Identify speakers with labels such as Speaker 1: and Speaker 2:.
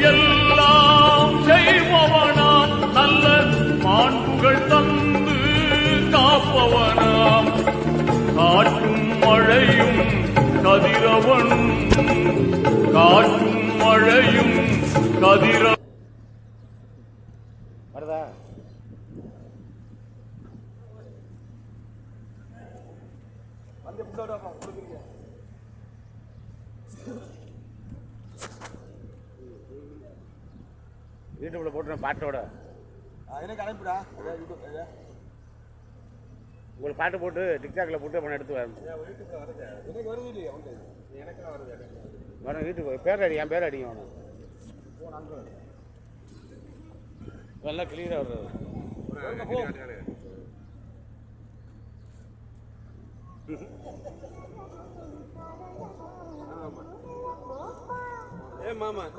Speaker 1: எல்லாம் செய்பவனாம் நல்ல மாண்புகள் தந்து காப்பவனாம் காற்றும் மழையும் கதிரவனும் காற்றும் மழையும் கதிரவனும்
Speaker 2: வருதா யூடியூப்ல போட்டு பாட்டோட
Speaker 3: எனக்கு அனுப்பிடா
Speaker 2: உங்களுக்கு பாட்டு போட்டு டிக்டாக்ல போட்டு பண்ண எடுத்து வரேன்.
Speaker 3: எனக்கு வருது இல்லையா எனக்கு வருது
Speaker 2: வரும் யூடியூப் பேர் அடி என் பேர் அடிங்க வேணும் நல்லா கிளியராக வருது.
Speaker 3: ஏ மாமா